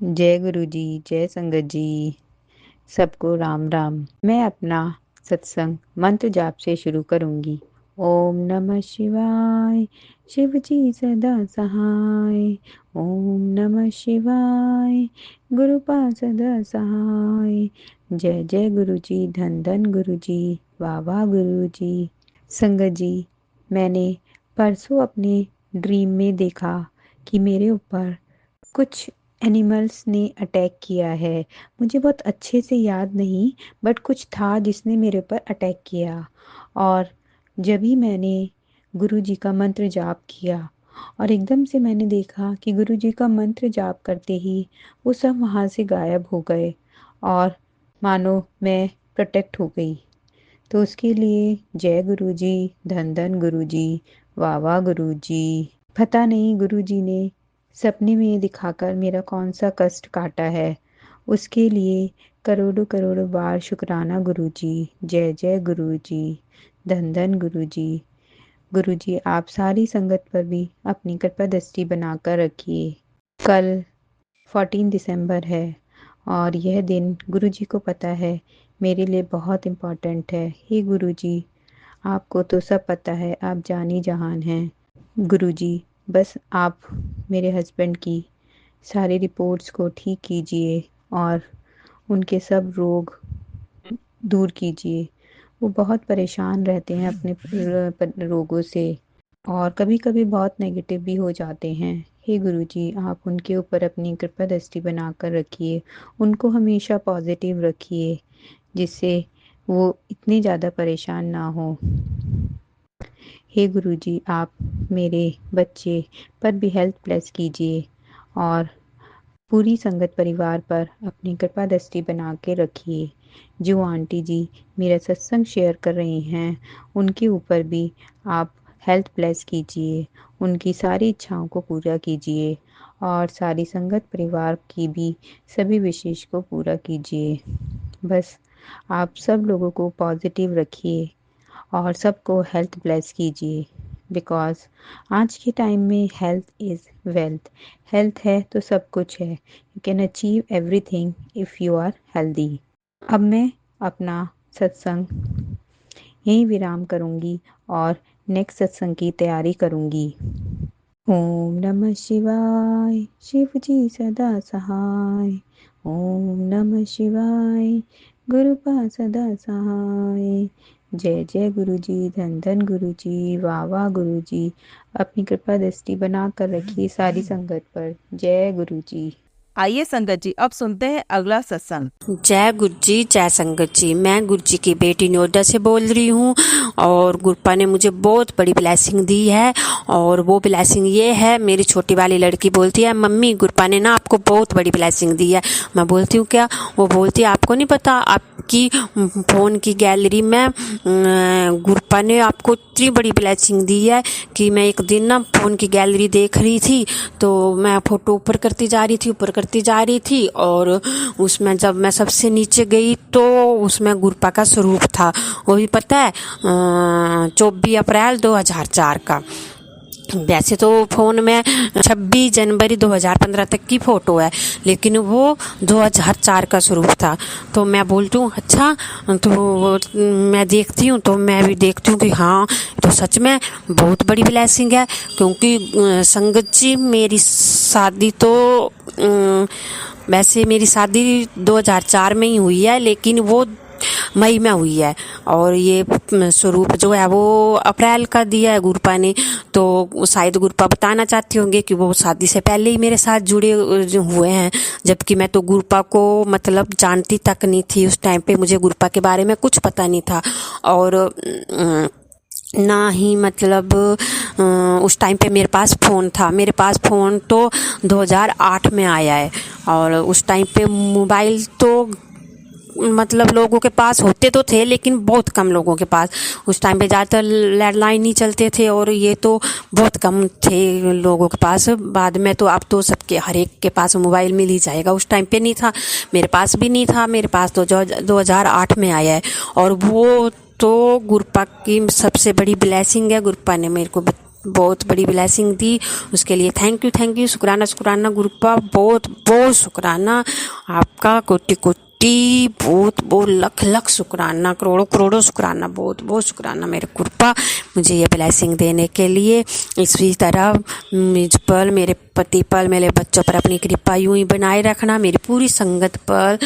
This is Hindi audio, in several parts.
जय गुरु जी, जय संगत जी, सबको राम राम। मैं अपना सत्संग मंत्र जाप से शुरू करूंगी। ओम नमः शिवाय, शिव जी सदा सहाय। ओम नमः शिवाय, गुरु पास सदा सहाय। जय जय गुरु जी, धन धन गुरु जी, वाह वाह गुरु जी। संगत जी, मैंने परसों अपने ड्रीम में देखा कि मेरे ऊपर कुछ एनिमल्स ने अटैक किया है। मुझे बहुत अच्छे से याद नहीं, बट कुछ था जिसने मेरे ऊपर अटैक किया। और जब ही मैंने गुरु जी का मंत्र जाप किया और एकदम से मैंने देखा कि गुरु जी का मंत्र जाप करते ही वो सब वहाँ से गायब हो गए और मानो मैं प्रोटेक्ट हो गई। तो उसके लिए जय गुरु जी, धन धन गुरु जी, वाह वाह गुरु जी। पता नहीं गुरु जी ने सपने में दिखाकर मेरा कौन सा कष्ट काटा है, उसके लिए करोड़ों करोड़ों बार शुक्राना गुरु जी। जय जय गुरु जी, धन धन गुरु जी। गुरु जी आप सारी संगत पर भी अपनी कृपा दृष्टि बनाकर रखिए। कल 14 दिसंबर है और यह दिन गुरु जी को पता है मेरे लिए बहुत इम्पोर्टेंट है। हे गुरु जी, आपको तो सब पता है, आप जानी जहान हैं। गुरु जी, बस आप मेरे हस्बैंड की सारी रिपोर्ट्स को ठीक कीजिए और उनके सब रोग दूर कीजिए। वो बहुत परेशान रहते हैं अपने रोगों से और कभी कभी बहुत नेगेटिव भी हो जाते हैं। हे गुरु जी, आप उनके ऊपर अपनी कृपा दृष्टि बनाकर रखिए, उनको हमेशा पॉजिटिव रखिए जिससे वो इतने ज़्यादा परेशान ना हो। हे गुरु जी, आप मेरे बच्चे पर भी हेल्थ ब्लेस कीजिए और पूरी संगत परिवार पर अपनी कृपा दृष्टि बना के रखिए। जो आंटी जी मेरा सत्संग शेयर कर रही हैं उनके ऊपर भी आप हेल्थ ब्लेस कीजिए, उनकी सारी इच्छाओं को पूरा कीजिए और सारी संगत परिवार की भी सभी विशेष को पूरा कीजिए। बस आप सब लोगों को पॉजिटिव रखिए और सबको हेल्थ ब्लेस कीजिए। बिकॉज आज के टाइम में हेल्थ इज़ वेल्थ। हेल्थ है तो सब कुछ है। You can achieve everything if you are healthy. अब मैं अपना सत्संग यहीं विराम करूंगी और नेक्स्ट सत्संग की तैयारी करूंगी। ओम नमः शिवाय, शिव जी सदा सहाय। ओम नमः शिवाय, गुरु पास सदा सहाय। जय जय गुरु जी, धन धन गुरु जी, वाह वाह गुरु जी। अपनी कृपा दृष्टि बना कर रखिए सारी संगत पर। जय गुरु जी। आइए संगत जी, अब सुनते हैं अगला सत्संग। जय गुरु जी, जय संगत जी। मैं गुरु जी की बेटी नोएडा से बोल रही हूँ और गुरपा ने मुझे बहुत बड़ी ब्लेसिंग दी है। और वो ब्लेसिंग ये है, मेरी छोटी वाली लड़की बोलती है मम्मी गुरपा ने ना आपको बहुत बड़ी ब्लेसिंग दी है। मैं बोलती हूँ क्या? वो बोलती है आपको नहीं पता, आपकी फ़ोन की गैलरी में गुरपा ने आपको इतनी बड़ी ब्लेसिंग दी है कि मैं एक दिन ना फ़ोन की गैलरी देख रही थी तो मैं फ़ोटो ऊपर करती जा रही थी और उसमें जब मैं सबसे नीचे गई तो उसमें गुरपा का स्वरूप था। वो भी पता है 24 अप्रैल 2004 का। वैसे तो फ़ोन में 26 जनवरी 2015 तक की फ़ोटो है, लेकिन वो 2004 का स्वरूप था। तो मैं बोलती हूँ अच्छा, तो मैं देखती हूँ तो मैं भी देखती हूँ कि हाँ तो सच में बहुत बड़ी ब्लेसिंग है। क्योंकि संगत जी मेरी शादी तो वैसे मेरी शादी 2004 में ही हुई है, लेकिन वो मई में हुई है और ये स्वरूप जो है वो अप्रैल का दिया है गुरपा ने। तो शायद गुरपा बताना चाहते होंगे कि वो शादी से पहले ही मेरे साथ जुड़े हुए हैं, जबकि मैं तो गुरपा को मतलब जानती तक नहीं थी। उस टाइम पे मुझे गुरपा के बारे में कुछ पता नहीं था और ना ही मतलब उस टाइम पे मेरे पास फ़ोन था। मेरे पास फ़ोन तो 2008 में आया है और उस टाइम पे मोबाइल तो मतलब लोगों के पास होते तो थे, लेकिन बहुत कम लोगों के पास। उस टाइम पे ज़्यादातर लैंडलाइन ही चलते थे और ये तो बहुत कम थे लोगों के पास। बाद में तो अब तो सबके हर एक के पास मोबाइल मिल ही जाएगा। उस टाइम पे नहीं था, मेरे पास भी नहीं था। मेरे पास तो 2008 में आया है और वो तो गुरपा की सबसे बड़ी ब्लेसिंग है। गुरपा ने मेरे को बहुत बड़ी ब्लेसिंग दी, उसके लिए थैंक यू, शुक्राना गुरुपा, बहुत बहुत शुक्राना आपका, कोटि कोटि बहुत लख शुक्राना, करोड़ों शुक्राना, बहुत बहुत शुक्राना मेरे गुरुपा मुझे ये ब्लेसिंग देने के लिए। इसी तरह मुझ पर, मेरे पति पर, मेरे बच्चों पर अपनी कृपा यूं ही बनाए रखना, मेरी पूरी संगत पर,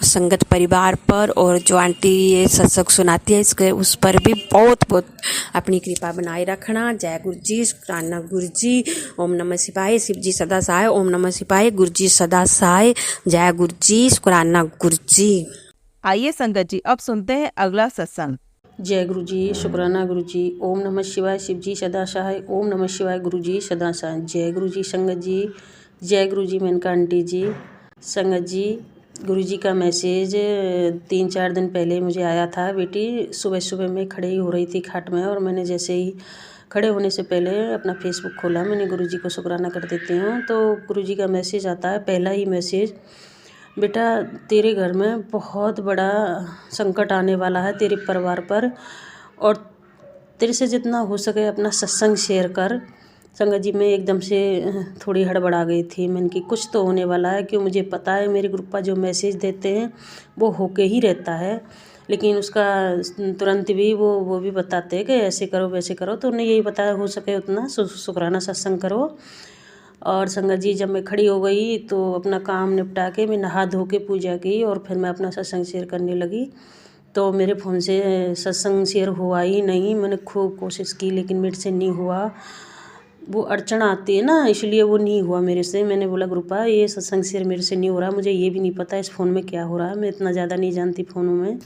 संगत परिवार पर, और जो आंटी ये सत्संग सुनाती है इसके उस पर भी बहुत बहुत अपनी कृपा बनाए रखना। जय गुरु जी, शुक्राना गुरु जी, ओम नमः शिवाय, शिव जी सदा सहाय, ओम नमः शिवाय, गुरु जी सदा सहाय, जय गुरु जी, शुक्राना गुरु जी। आइए संगत जी अब सुनते हैं अगला सत्संग। जय गुरु जी, शुक्राना गुरु जी, ओम नमः शिवाय, शिव जी सदा सहाय, ओम नमः शिवाय, गुरु जी सदा सहाय। जय गुरु जी संगत जी, जय गुरु जी मेनका आंटी जी। संगत जी, गुरु जी का मैसेज 3-4 दिन पहले मुझे आया था। बेटी सुबह सुबह मैं खड़ी हो रही थी खाट में, और मैंने जैसे ही खड़े होने से पहले अपना फेसबुक खोला, मैंने गुरु जी को शुक्राना कर देती हूँ, तो गुरु जी का मैसेज आता है, पहला ही मैसेज, बेटा तेरे घर में बहुत बड़ा संकट आने वाला है तेरे परिवार पर, और तेरे से जितना हो सके अपना सत्संग शेयर कर। संगत जी, मैं एकदम से थोड़ी हड़बड़ा गई थी। मैंने कि कुछ तो होने वाला है, क्यों मुझे पता है मेरे ग्रुप पर जो मैसेज देते हैं वो होके ही रहता है, लेकिन उसका तुरंत भी वो भी बताते हैं कि ऐसे करो वैसे करो, तो उन्हें यही बताया हो सके उतना शुक्राना सत्संग करो। और संगत जी, जब मैं खड़ी हो गई तो अपना काम निपटा के मैं नहा धो के पूजा की, और फिर मैं अपना सत्संग शेयर करने लगी। तो मेरे फ़ोन से सत्संग शेयर हुआ ही नहीं। मैंने खूब कोशिश की लेकिन मेरे से नहीं हुआ, वो अड़चन आती है ना, इसलिए वो नहीं हुआ मेरे से। मैंने बोला ग्रुपा ये सत्संग शेयर मेरे से नहीं हो रहा, मुझे ये भी नहीं पता इस फ़ोन में क्या हो रहा है, मैं इतना ज़्यादा नहीं जानती फ़ोनों में,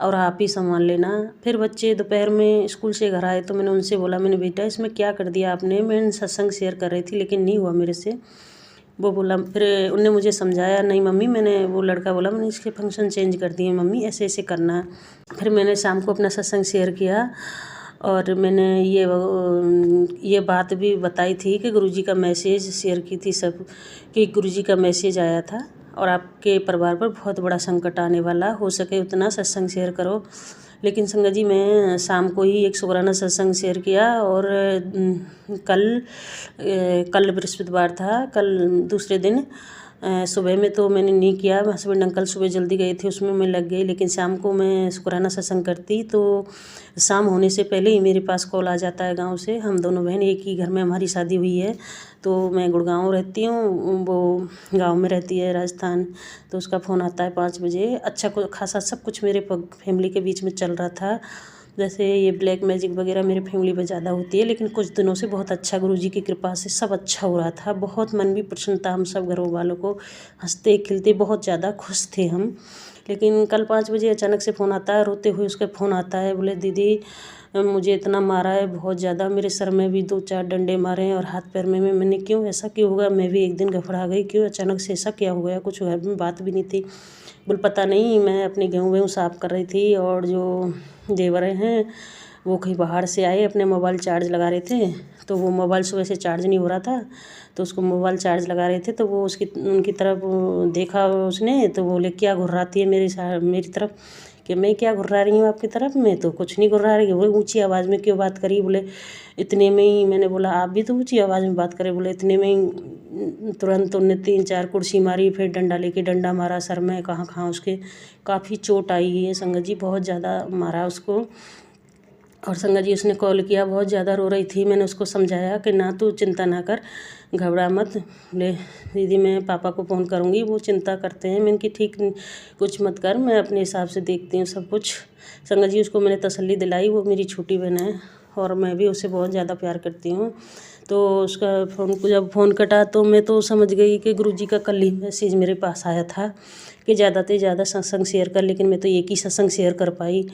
और आप ही संभाल लेना। फिर बच्चे दोपहर में स्कूल से घर आए तो मैंने उनसे बोला, मैंने बेटा इसमें क्या कर दिया आपने, मैं सत्संग शेयर कर रही थी लेकिन नहीं हुआ मेरे से। वो बोला, फिर उनने मुझे समझाया, नहीं मम्मी, मैंने, वो लड़का बोला, मैंने इसके फंक्शन चेंज कर दिए मम्मी, ऐसे ऐसे करना है। फिर मैंने शाम को अपना सत्संग शेयर किया, और मैंने ये बात भी बताई थी कि गुरुजी का मैसेज शेयर की थी सब, कि गुरुजी का मैसेज आया था और आपके परिवार पर बहुत बड़ा संकट आने वाला, हो सके उतना सत्संग शेयर करो। लेकिन संगत जी, मैं शाम को ही एक शुक्राना सत्संग शेयर किया, और कल बृहस्पतिवार था, कल दूसरे दिन सुबह में तो मैंने नहीं किया, हस्बैंड अंकल सुबह जल्दी गए थे उसमें मैं लग गई, लेकिन शाम को मैं शुक्राना सत्संग करती तो शाम होने से पहले ही मेरे पास कॉल आ जाता है गांव से। हम दोनों बहन एक ही घर में हमारी शादी हुई है, तो मैं गुड़गांव रहती हूँ, वो गांव में रहती है राजस्थान। तो उसका फ़ोन आता है 5 बजे। अच्छा खासा सब कुछ मेरे फैमिली के बीच में चल रहा था, जैसे ये ब्लैक मैजिक वगैरह मेरे फैमिली में ज़्यादा होती है, लेकिन कुछ दिनों से बहुत अच्छा गुरुजी की कृपा से सब अच्छा हो रहा था। बहुत मन भी प्रसन्न था, हम सब घरों वालों को हंसते खिलते बहुत ज़्यादा खुश थे हम। लेकिन कल 5 बजे अचानक से फ़ोन आता है, रोते हुए उसका फ़ोन आता है, बोले दीदी मुझे इतना मारा है बहुत ज़्यादा, मेरे सर में भी 2-4 डंडे मारे हैं और हाथ पैर में। मैंने क्यों, ऐसा क्यों होगा, मैं भी एक दिन घबरा गई, क्यों अचानक से ऐसा क्या हो गया, कुछ घर में बात भी नहीं थी। बोल पता नहीं, मैं अपने गेहूँ वेहूँ साफ़ कर रही थी, और जो देवरे हैं वो कहीं बाहर से आए, अपने मोबाइल चार्ज लगा रहे थे, तो वो मोबाइल सुबह से चार्ज नहीं हो रहा था, तो उसको मोबाइल चार्ज लगा रहे थे, तो वो उनकी तरफ देखा उसने, तो बोले क्या घुर्राती है मेरी तरफ, कि मैं क्या घुर्रा रही हूँ आपकी तरफ, मैं तो कुछ नहीं घुर्रा रही। बोले ऊँची आवाज़ में क्यों बात करी, बोले इतने में ही, मैंने बोला आप भी तो ऊँची आवाज़ में बात करें, बोले इतने में ही तुरंत उन्होंने 3-4 कुर्सी मारी, फिर डंडा लेके डंडा मारा सर में, कहाँ कहाँ उसके काफ़ी चोट आई है संगत जी, बहुत ज़्यादा मारा उसको। और संगत जी उसने कॉल किया, बहुत ज़्यादा रो रही थी, मैंने उसको समझाया कि ना तू चिंता ना कर, घबरा मत, बोले दीदी मैं पापा को फ़ोन करूँगी, वो चिंता करते हैं। मैंने कि ठीक, कुछ मत कर, मैं अपने हिसाब से देखती हूँ सब कुछ। संगत जी उसको मैंने तसल्ली दिलाई, वो मेरी छोटी बहन है और मैं भी उसे बहुत ज़्यादा प्यार करती हूँ। तो उसका जब फ़ोन कटा तो मैं तो समझ गई कि गुरुजी का कल ही मैसेज मेरे पास आया था कि ज़्यादा से ज़्यादा सत्संग शेयर कर, लेकिन मैं तो एक ही सत्संग शेयर कर पाई।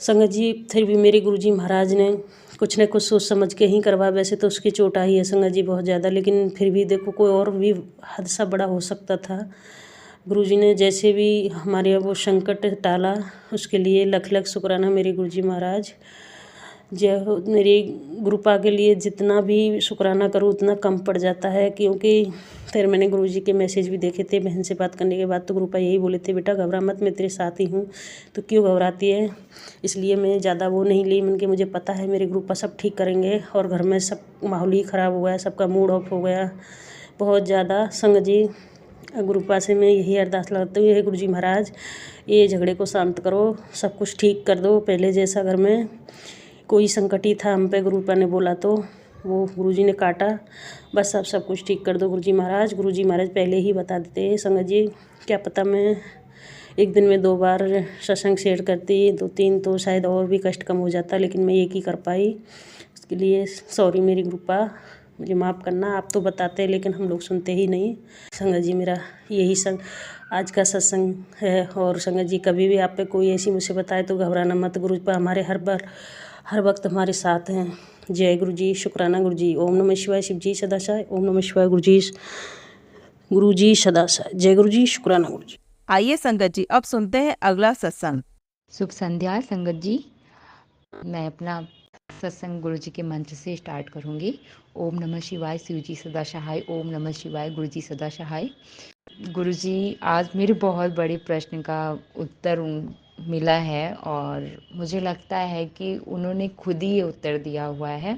संगत जी फिर भी मेरे गुरुजी महाराज ने कुछ न कुछ सोच समझ के ही करवा, वैसे तो उसकी चोट आई है संगत जी बहुत ज़्यादा, लेकिन फिर भी देखो कोई और भी हादसा बड़ा हो सकता था। गुरुजी ने जैसे भी हमारे वो संकट टाला, उसके लिए लख लख शुक्राना मेरे गुरुजी महाराज। जय हो। मेरी गुरुपा के लिए जितना भी शुक्राना करूँ उतना कम पड़ जाता है, क्योंकि फिर मैंने गुरुजी के मैसेज भी देखे थे बहन से बात करने के बाद, तो गुरुपा यही बोले थे, बेटा घबरा मत, मैं तेरे साथ ही हूँ, तो क्यों घबराती है। इसलिए मैं ज़्यादा वो नहीं ली, मन के मुझे पता है मेरे गुरुपा सब ठीक करेंगे। और घर में सब माहौल ही ख़राब हो गया, सबका मूड ऑफ हो गया बहुत ज़्यादा। संगत जी, गुरुपा से मैं यही अरदास लगाती हूँ, हे गुरुजी महाराज, ये झगड़े को शांत करो, सब कुछ ठीक कर दो, पहले जैसा घर में कोई संकट ही था हम पे, गुरुपा ने बोला तो वो गुरुजी ने काटा। बस अब सब कुछ ठीक कर दो गुरुजी महाराज। गुरुजी महाराज पहले ही बता देते हैं संगत जी, क्या पता मैं एक दिन में 2 बार सत्संग शेयर करती, 2-3 तो शायद और भी कष्ट कम हो जाता, लेकिन मैं एक ही कर पाई। उसके लिए सॉरी मेरी गुरुपा, मुझे माफ़ करना। आप तो बताते हैं लेकिन हम लोग सुनते ही नहीं। संगत जी, मेरा यही संग आज का सत्संग है। और संगत जी, कभी भी आप पे कोई ऐसी मुसीबत आए तो घबराना मत, गुरुपा हमारे हर वक्त हमारे साथ हैं। जय गुरु जी, शुक्राना गुरु जी। ओम नमः शिवाय, शिव जी सदाशय। ओम नमः शिवाय, गुरु जी सदाशय। जय गुरु जी, शुक्राना गुरु जी। आइए संगत जी, अब सुनते हैं अगला सत्संग। शुभ संध्या संगत जी। मैं अपना सत्संग गुरु जी के मंत्र से स्टार्ट करूंगी। ओम नमः शिवाय, शिव जी सदा सहाय। ओम नमः शिवाय, गुरु जी सदा सहाय। गुरु जी, आज मेरे बहुत बड़े प्रश्न का उत्तर मिला है और मुझे लगता है कि उन्होंने खुद ही ये उत्तर दिया हुआ है।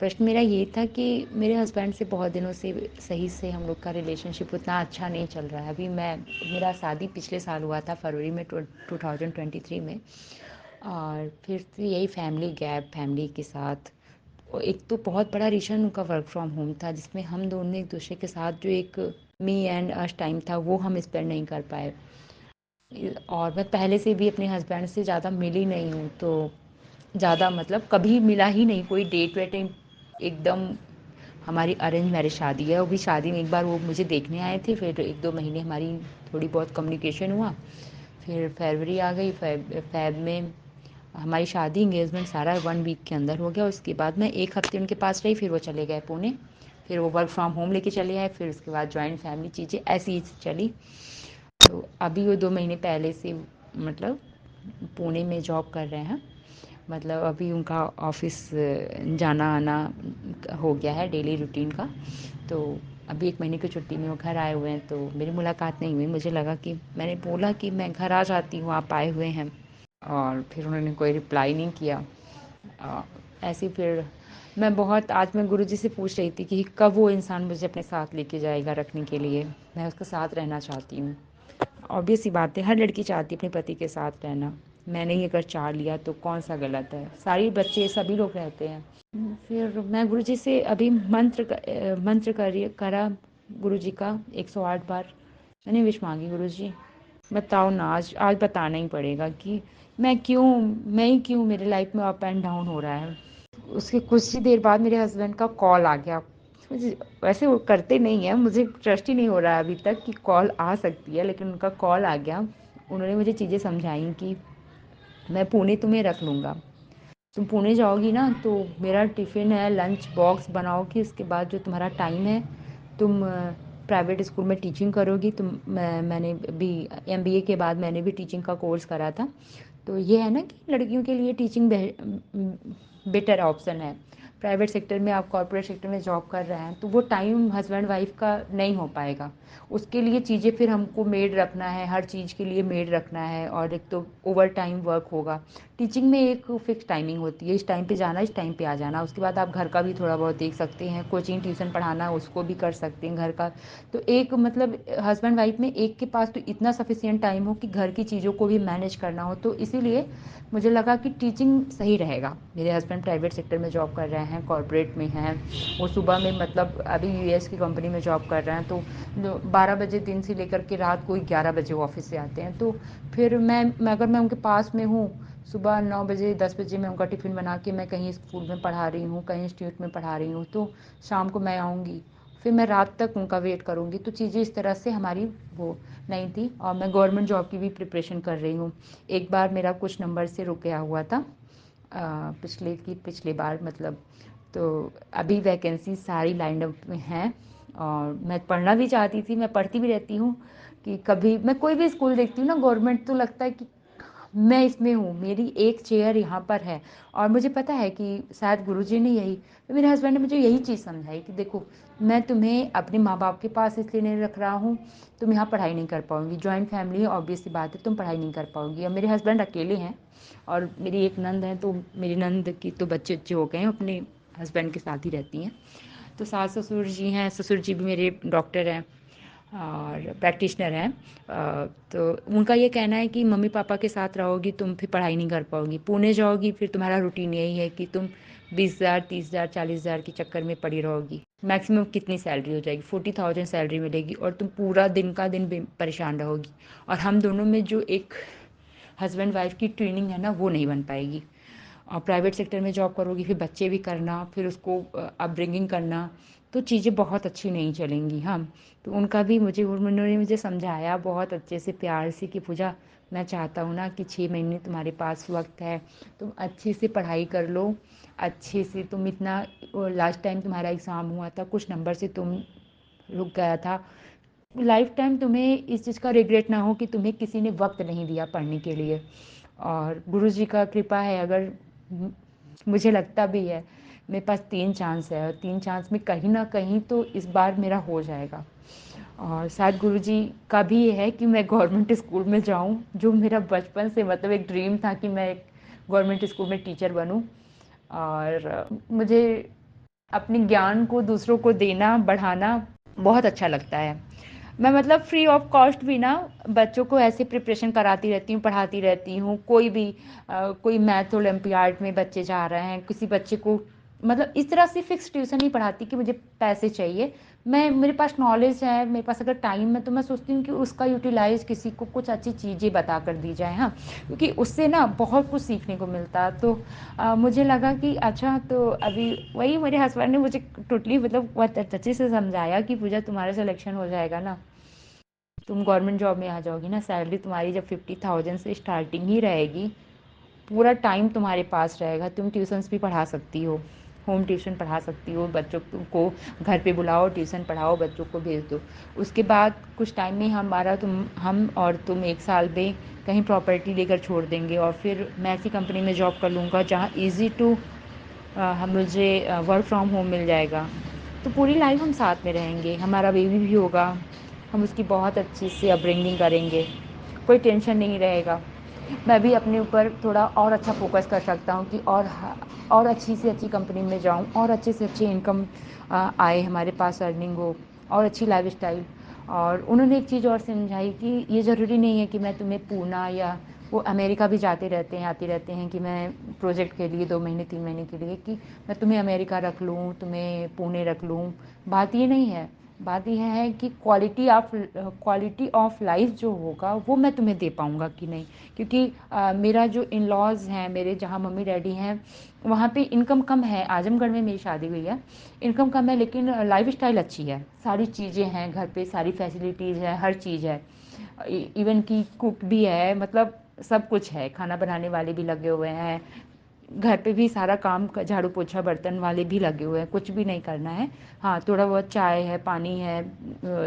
प्रश्न मेरा ये था कि मेरे हस्बैंड से बहुत दिनों से सही से हम लोग का रिलेशनशिप उतना अच्छा नहीं चल रहा है। अभी मेरा शादी पिछले साल हुआ था, फरवरी में 2023 में। और फिर से यही फैमिली गैप, फैमिली के साथ एक तो बहुत बड़ा रीज़न उनका वर्क फ्रॉम होम था, जिसमें हम दोनों एक दूसरे के साथ जो एक मी एंड अस टाइम था वो हम स्पेंड नहीं कर पाए। और मैं पहले से भी अपने हस्बैंड से ज़्यादा मिली नहीं हूँ, तो ज़्यादा मतलब कभी मिला ही नहीं, कोई डेट वेट एकदम। हमारी अरेंज मैरिज शादी है, वो भी शादी में एक बार वो मुझे देखने आए थे, फिर 1-2 महीने हमारी थोड़ी बहुत कम्युनिकेशन हुआ, फिर फरवरी आ गई, फैब में हमारी शादी, इंगेजमेंट सारा 1 वीक के अंदर हो गया। उसके बाद मैं 1 हफ्ते उनके पास रही, फिर वो चले गए पुणे, फिर वो वर्क फ्रॉम होम लेके चले आए, फिर उसके बाद जॉइंट फैमिली चीज़ें ऐसी ही चली। तो अभी वो 2 महीने पहले से मतलब पुणे में जॉब कर रहे हैं। मतलब अभी उनका ऑफिस जाना आना हो गया है डेली रूटीन का। तो अभी 1 महीने की छुट्टी में वो घर आए हुए हैं, तो मेरी मुलाकात नहीं हुई। मुझे लगा कि मैंने बोला कि मैं घर आ जाती हूँ, आप आए हुए हैं, और फिर उन्होंने कोई रिप्लाई नहीं किया। ऐसे फिर मैं गुरुजी से पूछ रही थी कि कब वो इंसान मुझे अपने साथ लेके जाएगा रखने के लिए। मैं उसके साथ रहना चाहती हूँ। ऑब्वियस सी बात है, हर लड़की चाहती है अपने पति के साथ रहना। मैंने ही अगर चाह लिया तो कौन सा गलत है, सारी बच्चे सभी लोग रहते हैं। फिर मैं गुरुजी से अभी मंत्र करा गुरुजी का 108 बार मैंने विश मांगी। गुरुजी बताओ ना, आज बताना ही पड़ेगा कि मैं ही क्यों मेरे लाइफ में अप एंड डाउन हो रहा है। उसके कुछ ही देर बाद मेरे हस्बैंड का कॉल आ गया। मुझे वैसे वो करते नहीं है, मुझे ट्रस्ट ही नहीं हो रहा है अभी तक कि कॉल आ सकती है, लेकिन उनका कॉल आ गया। उन्होंने मुझे चीज़ें समझाई कि मैं पुणे तुम्हें रख लूँगा, तुम पुणे जाओगी ना तो मेरा टिफ़िन है, लंच बॉक्स बनाओगी, उसके बाद जो तुम्हारा टाइम है तुम प्राइवेट स्कूल में टीचिंग करोगी। मैंने भी MBA के बाद मैंने भी टीचिंग का कोर्स करा था। तो ये है ना कि लड़कियों के लिए टीचिंग बेटर ऑप्शन है। प्राइवेट सेक्टर में आप कॉर्पोरेट सेक्टर में जॉब कर रहे हैं तो वो टाइम हस्बैंड वाइफ का नहीं हो पाएगा। उसके लिए चीज़ें फिर हमको मेड रखना है, हर चीज़ के लिए मेड रखना है, और एक तो ओवर टाइम वर्क होगा। टीचिंग में एक फिक्स टाइमिंग होती है, इस टाइम पे जाना, इस टाइम पे आ जाना। उसके बाद आप घर का भी थोड़ा बहुत देख सकते हैं, कोचिंग ट्यूशन पढ़ाना उसको भी कर सकते हैं घर का। तो एक मतलब हस्बैंड वाइफ में एक के पास तो इतना सफिशिएंट टाइम हो कि घर की चीज़ों को भी मैनेज करना हो। तो इसीलिए मुझे लगा कि टीचिंग सही रहेगा। मेरे हस्बैंड प्राइवेट सेक्टर में जॉब कर रहे हैं, कॉर्पोरेट में हैं। वो सुबह में मतलब अभी US की कंपनी में जॉब कर रहे हैं, तो 12 बजे दिन से लेकर के रात को 11 बजे ऑफिस से आते हैं। तो फिर अगर मैं उनके पास में हूँ, सुबह 9 बजे 10 बजे मैं उनका टिफ़िन बना के मैं कहीं स्कूल में पढ़ा रही हूँ, कहीं इंस्टीट्यूट में पढ़ा रही हूँ, तो शाम को मैं आऊँगी, फिर मैं रात तक उनका वेट करूँगी। तो चीज़ें इस तरह से हमारी वो नहीं थी। और मैं गवर्नमेंट जॉब की भी प्रिपरेशन कर रही हूँ। एक बार मेरा कुछ नंबर से रुक गया हुआ था पिछले बार मतलब। तो अभी वैकेंसी सारी लाइन अप में हैं, और मैं पढ़ना भी चाहती थी, मैं पढ़ती भी रहती हूँ कि कभी मैं कोई भी स्कूल देखती हूँ ना गवर्नमेंट, तो लगता है कि मैं इसमें हूँ, मेरी एक चेयर यहाँ पर है। और मुझे पता है कि शायद गुरुजी ने यही, तो मेरे हस्बैंड ने मुझे यही चीज़ समझाई कि देखो, मैं तुम्हें अपने माँ बाप के पास इसलिए नहीं रख रहा हूँ, तुम यहाँ पढ़ाई नहीं कर पाओगी, जॉइंट फैमिली है, ऑब्वियस सी बात है, तुम पढ़ाई नहीं कर पाओगी। और मेरे हस्बैंड अकेले हैं और मेरी एक नंद है, तो मेरी नंद की तो बच्चे अच्छे हो गए हैं, अपने हस्बैंड के साथ ही रहती हैं। तो सास ससुर जी हैं, ससुर जी भी मेरे डॉक्टर हैं और प्रैक्टिशनर हैं। तो उनका ये कहना है कि मम्मी पापा के साथ रहोगी तुम फिर पढ़ाई नहीं कर पाओगी, पुणे जाओगी फिर तुम्हारा रूटीन यही है कि तुम 20,000 30,000 40,000 के चक्कर में पड़ी रहोगी। मैक्सिमम कितनी सैलरी हो जाएगी, 40,000 सैलरी मिलेगी और तुम पूरा दिन का दिन परेशान रहोगी। और हम दोनों में जो एक हस्बैंड वाइफ की ट्रेनिंग है ना, वो नहीं बन पाएगी। और प्राइवेट सेक्टर में जॉब करोगी, फिर बच्चे भी करना, फिर उसको अपब्रिंगिंग करना, तो चीज़ें बहुत अच्छी नहीं चलेंगी। हाँ, तो उनका भी उन्होंने मुझे समझाया बहुत अच्छे से, प्यार से, कि पूजा, मैं चाहता हूँ ना कि 6 महीने तुम्हारे पास वक्त है, तुम अच्छे से पढ़ाई कर लो, अच्छे से तुम इतना, लास्ट टाइम तुम्हारा एग्ज़ाम हुआ था, कुछ नंबर से तुम रुक गया था, लाइफ टाइम तुम्हें इस चीज़ का रिग्रेट ना हो कि तुम्हें किसी ने वक्त नहीं दिया पढ़ने के लिए। और गुरु जी का कृपा है, अगर मुझे लगता भी है मेरे पास 3 चांस है और 3 चांस में कहीं ना कहीं तो इस बार मेरा हो जाएगा। और शायद गुरु जी का भी ये है कि मैं गवर्नमेंट स्कूल में जाऊं, जो मेरा बचपन से मतलब एक ड्रीम था कि मैं एक गवर्नमेंट स्कूल में टीचर बनूं। और मुझे अपने ज्ञान को दूसरों को देना, बढ़ाना बहुत अच्छा लगता है। मैं मतलब फ्री ऑफ कॉस्ट भी ना बच्चों को ऐसे प्रिपरेशन कराती रहती हूँ, पढ़ाती रहती हूँ। कोई भी कोई मैथ ओलंपियाड में बच्चे जा रहे हैं, किसी बच्चे को मतलब इस तरह से फिक्स ट्यूशन नहीं पढ़ाती कि मुझे पैसे चाहिए। मैं, मेरे पास नॉलेज है, मेरे पास अगर टाइम है, तो मैं सोचती हूँ कि उसका यूटिलाइज़ किसी को कुछ अच्छी चीज़ें बता कर दी जाए। हाँ, क्योंकि उससे ना बहुत कुछ सीखने को मिलता। तो मुझे लगा कि अच्छा, तो अभी वही मेरे हस्बैंड ने मुझे टोटली मतलब बहुत अच्छे से समझाया कि पूजा, तुम्हारा सिलेक्शन हो जाएगा ना, तुम गवर्नमेंट जॉब में आ जाओगी ना, सैलरी तुम्हारी जब 50,000 से स्टार्टिंग ही रहेगी, पूरा टाइम तुम्हारे पास रहेगा, तुम ट्यूशन्स भी पढ़ा सकती हो, होम ट्यूशन पढ़ा सकती हो, बच्चों को घर पे बुलाओ, ट्यूशन पढ़ाओ, बच्चों को भेज दो। उसके बाद कुछ टाइम में हम और तुम एक साल में कहीं प्रॉपर्टी लेकर छोड़ देंगे और फिर मैं ऐसी कंपनी में जॉब कर लूँगा जहाँ ईज़ी टू मुझे वर्क फ्रॉम होम मिल जाएगा। तो पूरी लाइफ हम साथ में रहेंगे, हमारा बेबी भी होगा, हम उसकी बहुत अच्छी से अपब्रिंगिंग करेंगे, कोई टेंशन नहीं रहेगा। मैं भी अपने ऊपर थोड़ा और अच्छा फोकस कर सकता हूँ कि और अच्छी से अच्छी कंपनी में जाऊँ और अच्छे से अच्छी इनकम आए, हमारे पास अर्निंग हो और अच्छी लाइफस्टाइल। और उन्होंने एक चीज़ और समझाई कि ये ज़रूरी नहीं है कि मैं तुम्हें पूना या वो अमेरिका भी जाते रहते हैं, आते रहते हैं कि मैं प्रोजेक्ट के लिए 2 महीने 3 महीने के लिए, कि मैं तुम्हें अमेरिका रख लूँ, तुम्हें पुणे रख लूँ। बात ये नहीं है, बात यह है कि क्वालिटी ऑफ लाइफ जो होगा वो मैं तुम्हें दे पाऊँगा कि नहीं। क्योंकि मेरा जो इन लॉज़ हैं, मेरे जहाँ मम्मी डैडी हैं, वहाँ पे इनकम कम है। आजमगढ़ में मेरी शादी हुई है, इनकम कम है लेकिन लाइफस्टाइल अच्छी है, सारी चीज़ें हैं घर पे, सारी फैसिलिटीज़ है, हर चीज़ है। इवन की कुक भी है, मतलब सब कुछ है, खाना बनाने वाले भी लगे हुए हैं, घर पे भी सारा काम, झाड़ू पोछा बर्तन वाले भी लगे हुए हैं, कुछ भी नहीं करना है। हाँ, थोड़ा बहुत चाय है, पानी है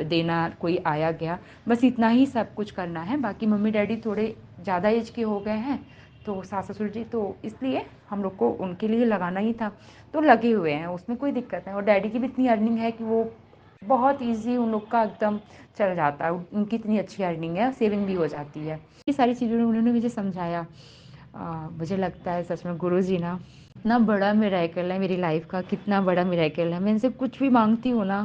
देना, कोई आया गया, बस इतना ही सब कुछ करना है। बाकी मम्मी डैडी थोड़े ज़्यादा एज के हो गए हैं, तो सास ससुर जी, तो इसलिए हम लोग को उनके लिए लगाना ही था, तो लगे हुए हैं, उसमें कोई दिक्कत नहीं। और डैडी की भी इतनी अर्निंग है कि वो बहुत ईजी उन लोग का एकदम चल जाता है, उनकी इतनी अच्छी अर्निंग है, सेविंग भी हो जाती है। ये सारी चीज़ें उन्होंने मुझे समझाया। मुझे लगता है सच में गुरु जी ना इतना बड़ा मिरेकल है मेरी लाइफ का, कितना बड़ा मिरेकल है। मैं इनसे कुछ भी मांगती हूँ ना,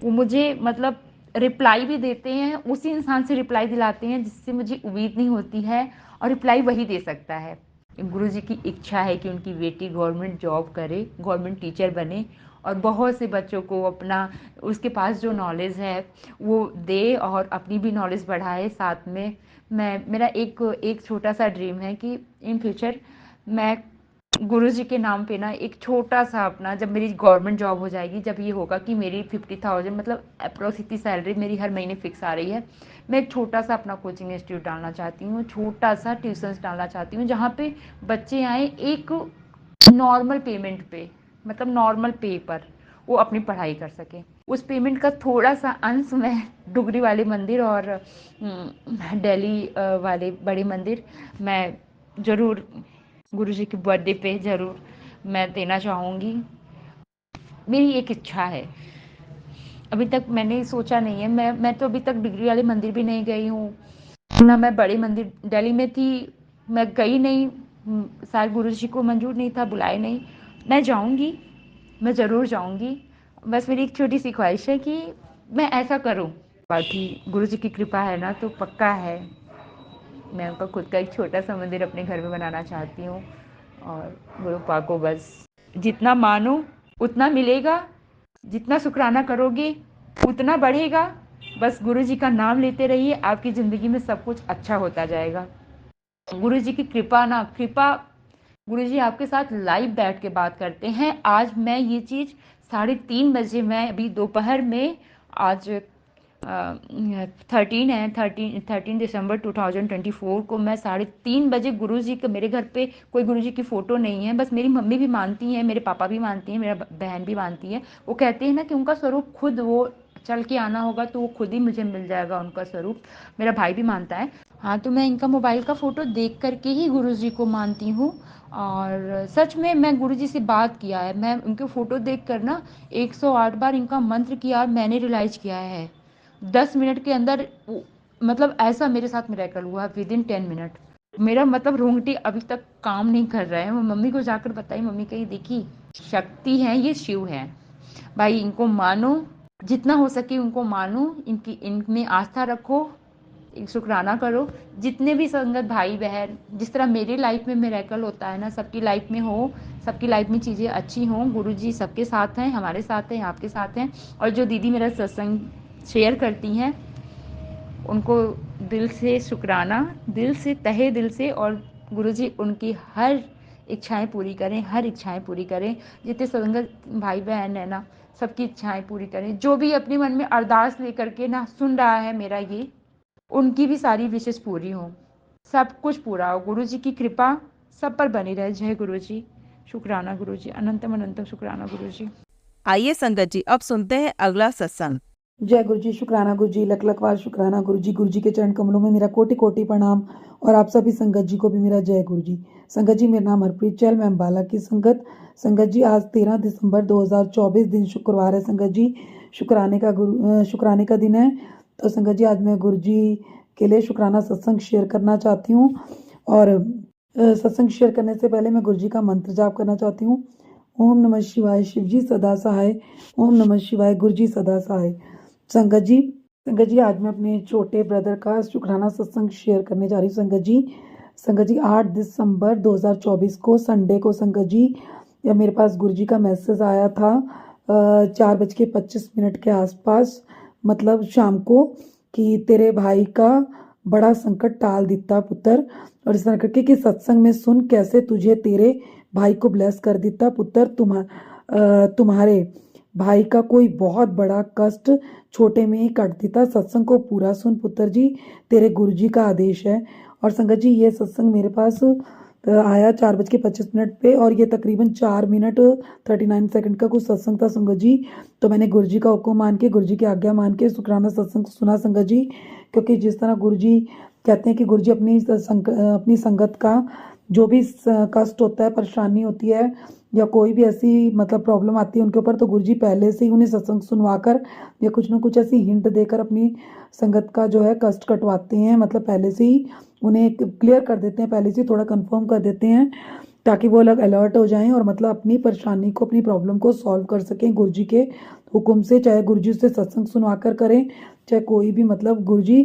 वो मुझे मतलब रिप्लाई भी देते हैं, उसी इंसान से रिप्लाई दिलाते हैं जिससे मुझे उम्मीद नहीं होती है, और रिप्लाई वही दे सकता है। गुरु जी की इच्छा है कि उनकी बेटी गवर्नमेंट जॉब करे, गवर्नमेंट टीचर बने और बहुत से बच्चों को अपना, उसके पास जो नॉलेज है वो दे और अपनी भी नॉलेज बढ़ाए साथ में। मेरा एक छोटा सा ड्रीम है कि इन फ्यूचर मैं गुरु जी के नाम पे ना एक छोटा सा अपना, जब मेरी गवर्नमेंट जॉब हो जाएगी, जब ये होगा कि मेरी 50,000 मतलब अप्रोक्स इतनी सैलरी मेरी हर महीने फिक्स आ रही है, मैं एक छोटा सा अपना कोचिंग इंस्टीट्यूट डालना चाहती हूँ, छोटा सा ट्यूशन्स डालना चाहती हूँ, जहाँ पे बच्चे आए एक नॉर्मल पेमेंट पे, मतलब नॉर्मल पे पर वो अपनी पढ़ाई कर सकें। उस पेमेंट का थोड़ा सा अंश मैं डुगरी वाले मंदिर और दिल्ली वाले बड़े मंदिर मैं ज़रूर गुरुजी की बर्थडे पे ज़रूर मैं देना चाहूँगी। मेरी एक इच्छा है, अभी तक मैंने सोचा नहीं है। मैं तो अभी तक डिग्री वाले मंदिर भी नहीं गई हूँ, ना मैं बड़े मंदिर दिल्ली में थी, मैं गई नहीं, शायद गुरुजी को मंजूर नहीं था, बुलाए नहीं। मैं जाऊँगी, मैं ज़रूर जाऊँगी। बस मेरी एक छोटी सी ख्वाहिश है कि मैं ऐसा करूँ। बाकी गुरुजी की कृपा है ना, तो पक्का है मैं उनका खुद का एक छोटा सा मंदिर अपने घर में बनाना चाहती हूँ। और गुरु पाक को बस जितना मानो उतना मिलेगा, जितना शुक्राना करोगे उतना बढ़ेगा। बस गुरुजी का नाम लेते रहिए, आपकी ज़िंदगी में सब कुछ अच्छा होता जाएगा। गुरुजी की कृपा ना, कृपा गुरुजी आपके साथ लाइव बैठ के बात करते हैं। आज मैं ये चीज़ 3:30 बजे, मैं अभी दोपहर में, आज 13 दिसंबर 2024 को मैं 3:30 गुरुजी के, मेरे घर पे कोई गुरुजी की फ़ोटो नहीं है, बस मेरी मम्मी भी मानती हैं, मेरे पापा भी मानती हैं, मेरा बहन भी मानती है। वो कहते हैं ना कि उनका स्वरूप खुद वो चल के आना होगा तो वो खुद ही मुझे मिल जाएगा उनका स्वरूप। मेरा भाई भी मानता है। हाँ, तो मैं इनका मोबाइल का फ़ोटो देख करके ही गुरुजी को मानती हूँ। और सच में मैं गुरुजी से बात किया है, मैं उनके फ़ोटो देख कर ना 108 बार इनका मंत्र किया और मैंने रियलाइज़ किया है 10 मिनट के अंदर, मतलब ऐसा मेरे साथ मिरेकल हुआ विदिन 10 मिनट। मेरा मतलब रोंगटे अभी तक काम नहीं कर रहे हैं। मैं मम्मी को जाकर बताई, मम्मी कही देखी शक्ति है, ये शिव है भाई, इनको मानो, जितना हो सके उनको मानो, इनकी इनमें आस्था रखो, शुक्राना करो। जितने भी संगत भाई बहन, जिस तरह मेरी लाइफ में मिरेकल होता है ना, सबकी लाइफ में हो, सबकी लाइफ में चीज़ें अच्छी हों। गुरुजी सबके साथ हैं, हमारे साथ हैं, आपके साथ हैं। और जो दीदी मेरा सत्संग शेयर करती हैं उनको दिल से शुक्राना, दिल से, तहे दिल से। और गुरुजी उनकी हर इच्छाएं पूरी करें, हर इच्छाएं पूरी करें। जितने संगत भाई बहन है ना, सबकी इच्छाएं पूरी करें। जो भी अपने मन में अरदास लेकर के ना सुन रहा है मेरा ये, उनकी भी सारी विशेष पूरी हों, सब कुछ पूरा हो। गुरुजी की कृपा सब पर बनी रहे। जय गुरुजी। शुक्राना गुरुजी, अनंतम अनंतम शुक्राना गुरुजी। आइए संगत जी, अब सुनते हैं अगला सत्संग। जय गुरु जी, शुक्राना गुरु जी, लख लख बार शुक्राना गुरु जी के चरण कमलों में मेरा कोटि कोटि प्रणाम। और आप सभी संगत जी को भी मेरा जय गुरु जी। संगत जी, मेरा नाम हरप्रीत चहल, मैं अम्बाला की संगत। संगत जी, आज 13 दिसंबर 2024 दिन शुक्रवार है। संगत जी, शुक्राने का दिन है। तो संगत जी, आज मैं गुरु जी के लिए शुक्राना सत्संग शेयर करना चाहती हूँ। और सत्संग शेयर करने से पहले मैं गुरु जी का मंत्र जाप करना चाहती हूँ। ओम नमः शिवाय, शिव जी सदा सहाय। ओम नमः शिवाय, गुरु जी सदा सहाय। संगत जी, आज मैं अपने छोटे ब्रदर का शुक्राना सत्संग शेयर करने जा रही हूँ। संगत जी 8 दिसंबर 2024 को संडे को संगत जी, या मेरे पास गुरुजी का मैसेज आया था 4:25 के आसपास, मतलब शाम को, कि तेरे भाई का बड़ा संकट टाल दिता पुत्र। और इस तरह करके कि सत्संग में सुन कैसे तुझे तेरे भाई को ब्लेस कर दिता पुत्र। तुम्हारे भाई का कोई बहुत बड़ा कष्ट छोटे में ही कट देता। सत्संग को पूरा सुन पुत्र जी, तेरे गुरु जी का आदेश है। और संगत जी, ये सत्संग मेरे पास आया 4:25 पे, और ये तकरीबन 4 मिनट 39 सेकंड का कुछ सत्संग था संगत जी। तो मैंने गुरु जी का हुक्म मान के, गुरु जी की आज्ञा मान के शुक्राना सत्संग सुना संगत जी। क्योंकि जिस तरह गुरु जी कहते हैं कि गुरु जी अपनी संगत का जो भी कष्ट होता है, परेशानी होती है, या कोई भी ऐसी मतलब प्रॉब्लम आती है उनके ऊपर, तो गुरुजी पहले से ही उन्हें सत्संग सुनवाकर या कुछ ना कुछ ऐसी हिंट देकर अपनी संगत का जो है कष्ट कटवाते हैं। मतलब पहले से ही उन्हें क्लियर कर देते हैं, पहले से थोड़ा कंफर्म कर देते हैं, ताकि वो लोग अलर्ट हो जाएं और मतलब अपनी परेशानी को, अपनी प्रॉब्लम को सॉल्व कर सकें गुरुजी के हुक्म से। चाहे गुरुजी से सत्संग सुनवाकर करें, चाहे कोई भी मतलब गुरुजी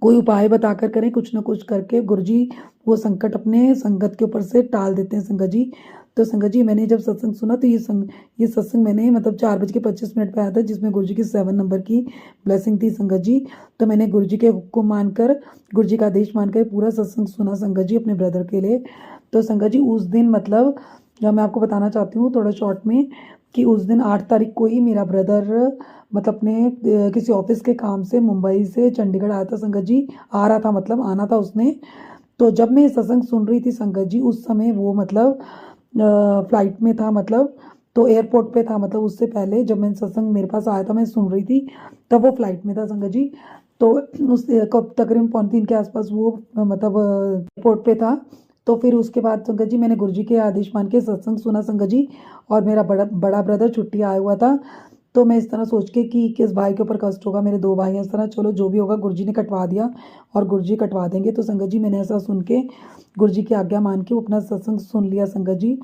कोई उपाय बताकर करें, कुछ ना कुछ करके गुरुजी वो संकट अपने संगत के ऊपर से टाल देते हैं संगत जी। तो संगत जी, मैंने जब सत्संग सुना तो ये सत्संग मैंने मतलब 4:25 पे आया था, जिसमें गुरुजी की 7 नंबर की ब्लेसिंग थी संगत जी। तो मैंने गुरुजी के हुक्म मानकर, गुरुजी का आदेश मानकर पूरा सत्संग सुना संगत जी अपने ब्रदर के लिए। तो संगत जी, उस दिन मतलब मैं आपको बताना चाहती हूँ थोड़ा शॉर्ट में, कि उस दिन 8 तारीख को ही मेरा ब्रदर मतलब अपने किसी ऑफिस के काम से मुंबई से चंडीगढ़ आया था संगत जी। आ रहा था, मतलब आना था उसने। तो जब मैं सत्संग सुन रही थी संगत जी, उस समय वो मतलब फ्लाइट में था, मतलब तो एयरपोर्ट पे था, मतलब उससे पहले जब मैं सत्संग मेरे पास आया था, मैं सुन रही थी, तब वो फ्लाइट में था संगत जी। तो उस कब तकरीबन 2:45 के आसपास वो मतलब एयरपोर्ट पे था। तो फिर उसके बाद संगत जी मैंने गुरुजी के आदेश मान के सत्संग सुना संगत जी। और मेरा बड़ा बड़ा ब्रदर छुट्टी आया हुआ था, तो मैं इस तरह सोच के कि किस भाई के ऊपर कष्ट होगा, मेरे 2 भाई हैं, इस तरह चलो जो भी होगा गुरुजी ने कटवा दिया और गुरुजी कटवा देंगे। तो संगत जी मैंने ऐसा सुन के गुरुजी की आज्ञा मान के अपना सत्संग सुन लिया संगत जी।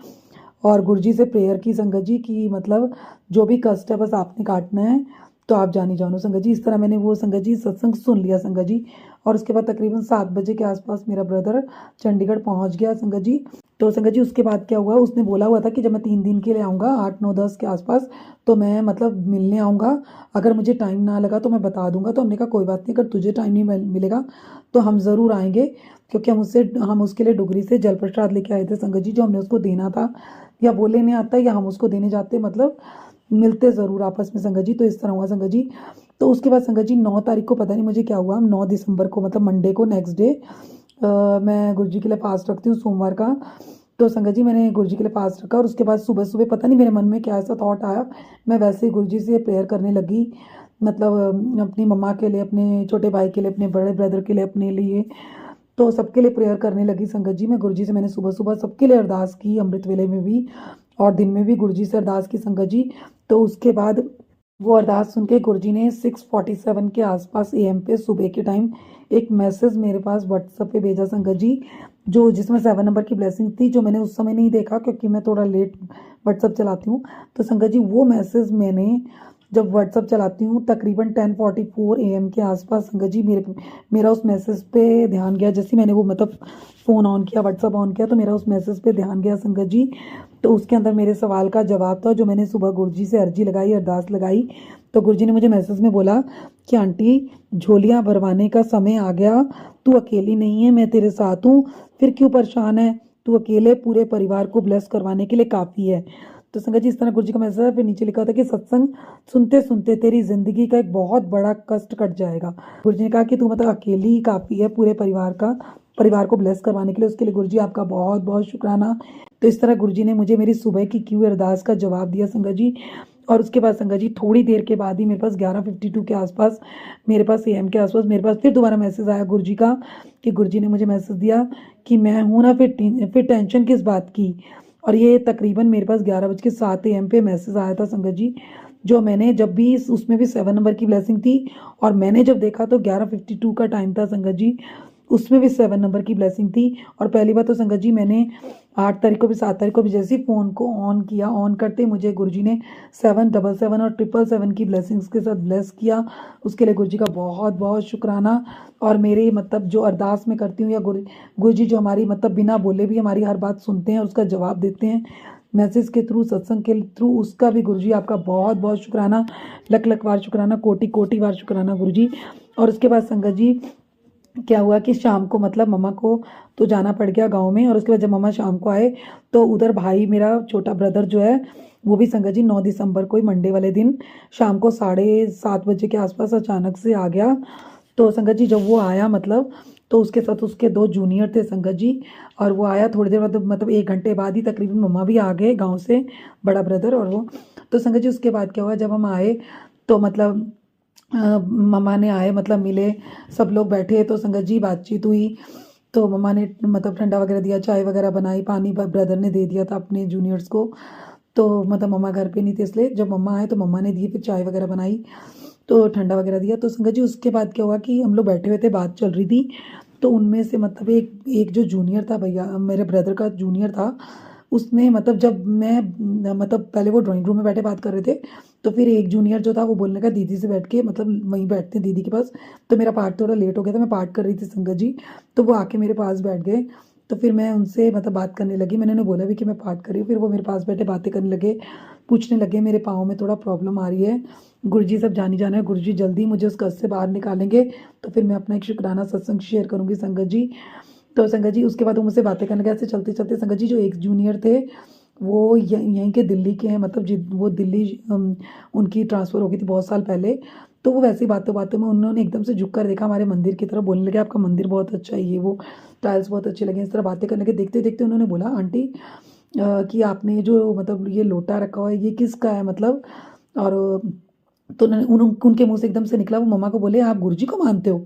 और गुरुजी से प्रेयर की संगत जी कि मतलब जो भी कष्ट है बस आपने काटना है, तो आप जानी जानो संगत जी। इस तरह मैंने वो संगत जी सत्संग सुन लिया संगत जी। और उसके बाद तकरीबन 7 बजे के आसपास मेरा ब्रदर चंडीगढ़ पहुंच गया संगत जी। तो संगत जी उसके बाद क्या हुआ, उसने बोला हुआ था कि जब मैं 3 दिन के लिए आऊँगा 8, 9, 10 के आसपास, तो मैं मतलब मिलने आऊँगा, अगर मुझे टाइम ना लगा तो मैं बता दूंगा। तो हमने कहा कोई बात नहीं, अगर तुझे टाइम नहीं मिलेगा तो हम ज़रूर आएंगे, क्योंकि हम उसके लिए डुगरी से जल प्रसाद लेके आए थे संगत जी, जो हमने उसको देना था, या वो लेने आता या हम उसको देने जाते, मतलब मिलते ज़रूर आपस में संगत जी। तो इस तरह हुआ संगत जी। तो उसके बाद संगत जी 9 तारीख को पता नहीं मुझे क्या हुआ, 9 दिसंबर को मतलब मंडे को नेक्स्ट डे मैं गुरुजी के लिए फास्ट रखती हूँ सोमवार का। तो संगत जी मैंने गुरुजी के लिए फास्ट रखा और उसके बाद सुबह सुबह पता नहीं मेरे मन में क्या ऐसा थॉट आया, मैं वैसे ही गुरुजी से प्रेयर करने लगी, मतलब अपनी मम्मा के लिए, अपने छोटे भाई के लिए, अपने बड़े ब्रदर के लिए, अपने लिए, तो सबके लिए प्रेयर करने लगी संगत जी। मैं गुरुजी से मैंने सुबह सुबह सबके लिए अरदास की, अमृत वेले में भी और दिन में भी गुरुजी से अरदास की संगत जी। तो उसके बाद वो अरदास सुन के गुरुजी ने 6:47 के आसपास AM पे सुबह के टाइम एक मैसेज मेरे पास व्हाट्सएप पे भेजा संगत जी, जो जिसमें 7 नंबर की ब्लेसिंग थी, जो मैंने उस समय नहीं देखा क्योंकि मैं थोड़ा लेट व्हाट्सएप चलाती हूँ। तो संगत जी वो मैसेज मैंने जब व्हाट्सएप चलाती हूँ तकरीबन 10:44 AM के आसपास संगत जी मेरा उस मैसेज पे ध्यान गया। जैसे ही मैंने वो मतलब फ़ोन ऑन किया, व्हाट्सएप ऑन किया, तो मेरा उस मैसेज पे ध्यान गया संगत जी। तो उसके अंदर मेरे सवाल का जवाब था, जो मैंने सुबह गुरुजी से अर्जी लगाई, अरदास लगाई। तो गुरुजी ने मुझे मैसेज में बोला कि आंटी झोलियाँ भरवाने का समय आ गया, तू अकेली नहीं है, मैं तेरे साथ हूँ, फिर क्यों परेशान है, तू अकेले पूरे परिवार को ब्लेस करवाने के लिए काफ़ी है। तो संगत जी इस तरह गुरुजी का मैसेज है। फिर नीचे लिखा था कि सत्संग सुनते सुनते तेरी जिंदगी का एक बहुत बड़ा कष्ट कट जाएगा। गुरुजी ने कहा कि तू मतलब अकेली ही काफ़ी है पूरे परिवार को ब्लेस करवाने के लिए। उसके लिए गुरुजी आपका बहुत बहुत शुक्राना। तो इस तरह गुरुजी ने मुझे मेरी सुबह की की हुई अरदास का जवाब दिया संगत जी। और उसके बाद संगत जी थोड़ी देर के बाद ही मेरे पास 11:52 के आसपास, मेरे पास AM के आसपास मेरे पास फिर दोबारा मैसेज आया गुरुजी का, कि गुरुजी ने मुझे मैसेज दिया कि मैं हूँ ना, फिर टेंशन किस बात की। और ये तकरीबन मेरे पास 11:07 AM पे मैसेज आया था संगत जी, जो मैंने जब भी उसमें भी 7 नंबर की ब्लेसिंग थी, और मैंने जब देखा तो 11:52 का टाइम था संगत जी, उसमें भी 7 नंबर की ब्लेसिंग थी। और पहली बात तो संगत जी मैंने 8 तारीख को भी 7 तारीख को भी जैसे ही फ़ोन को ऑन किया, ऑन करते मुझे गुरुजी ने 777 और 777 की ब्लेसिंग्स के साथ ब्लेस किया। उसके लिए गुरुजी का बहुत बहुत शुक्राना। और मेरे मतलब जो अरदास में करती हूँ, या गुरुजी जो हमारी मतलब बिना बोले भी हमारी हर बात सुनते हैं और उसका जवाब देते हैं मैसेज के थ्रू, सत्संग के थ्रू, उसका भी गुरुजी आपका बहुत बहुत शुक्राना, लख लख बार शुक्राना, कोटि कोटि बार शुक्राना गुरुजी। और उसके बाद संगत जी क्या हुआ कि शाम को मतलब मम्मा को तो जाना पड़ गया गांव में। और उसके बाद जब मम्मा शाम को आए तो उधर भाई मेरा छोटा ब्रदर जो है वो भी संगत जी 9 दिसंबर को ही मंडे वाले दिन शाम को 7:30 बजे के आसपास अचानक से आ गया। तो संगत जी जब वो आया मतलब, तो उसके साथ उसके 2 जूनियर थे संगत जी। और वो आया थोड़ी देर मतलब 1 घंटे बाद ही तकरीबन मम्मा भी आ गए गाँव से, बड़ा ब्रदर और वो। तो संगत जी उसके बाद क्या हुआ, जब हम आए तो मतलब मम्मा ने आए, मतलब मिले, सब लोग बैठे, तो संगत जी बातचीत हुई। तो मम्मा ने मतलब ठंडा वगैरह दिया, चाय वगैरह बनाई, पानी ब्रदर ने दे दिया था अपने जूनियर्स को। तो मतलब मम्मा घर पे नहीं थे, इसलिए जब मम्मा आए तो मम्मा ने दिए, फिर चाय वगैरह बनाई, तो ठंडा वगैरह दिया। तो संगत जी उसके बाद क्या हुआ कि हम लोग बैठे हुए थे, बात चल रही थी। तो उनमें से मतलब एक जो जूनियर था, भैया मेरे ब्रदर का जूनियर था, उसने मतलब जब मैं मतलब पहले वो ड्राइंग रूम में बैठे बात कर रहे थे, तो फिर एक जूनियर जो था वो बोलने का दीदी से बैठ के, मतलब वहीं बैठते हैं दीदी के पास। तो मेरा पाठ थोड़ा लेट हो गया था, मैं पाठ कर रही थी संगत जी, तो वो आके मेरे पास बैठ गए। तो फिर मैं उनसे मतलब बात करने लगी, मैंने उन्हें बोला भी कि मैं पाठ कर रही हूँ। फिर वो मेरे पास बैठे बातें करने लगे, पूछने लगे मेरे पाँव में थोड़ा प्रॉब्लम आ रही है, गुरुजी सब जानी जाना है, गुरुजी जल्दी मुझे उस कष्ट से बाहर निकालेंगे। तो फिर मैं अपना एक शुक्राना सत्संग शेयर करूँगी संगत जी। तो संगत जी उसके बाद वो मुझसे बातें करने लगे। ऐसे चलते चलते संगत जी जो एक जूनियर थे वो यहीं के दिल्ली के हैं, मतलब वो दिल्ली उनकी ट्रांसफ़र हो गई थी बहुत साल पहले। तो वो वैसे ही बातों बातों में उन्होंने एकदम से झुक कर देखा हमारे मंदिर की तरफ, बोलने लगे आपका मंदिर बहुत अच्छा है, ये वो टाइल्स बहुत अच्छे लगे, इस तरह बातें करने लगे। देखते देखते उन्होंने बोला आंटी कि आपने जो मतलब ये लोटा रखा हुआ है ये किसका है मतलब। और तो उनके मुंह से एकदम से निकला, वो मम्मा को बोले आप गुरुजी को मानते हो?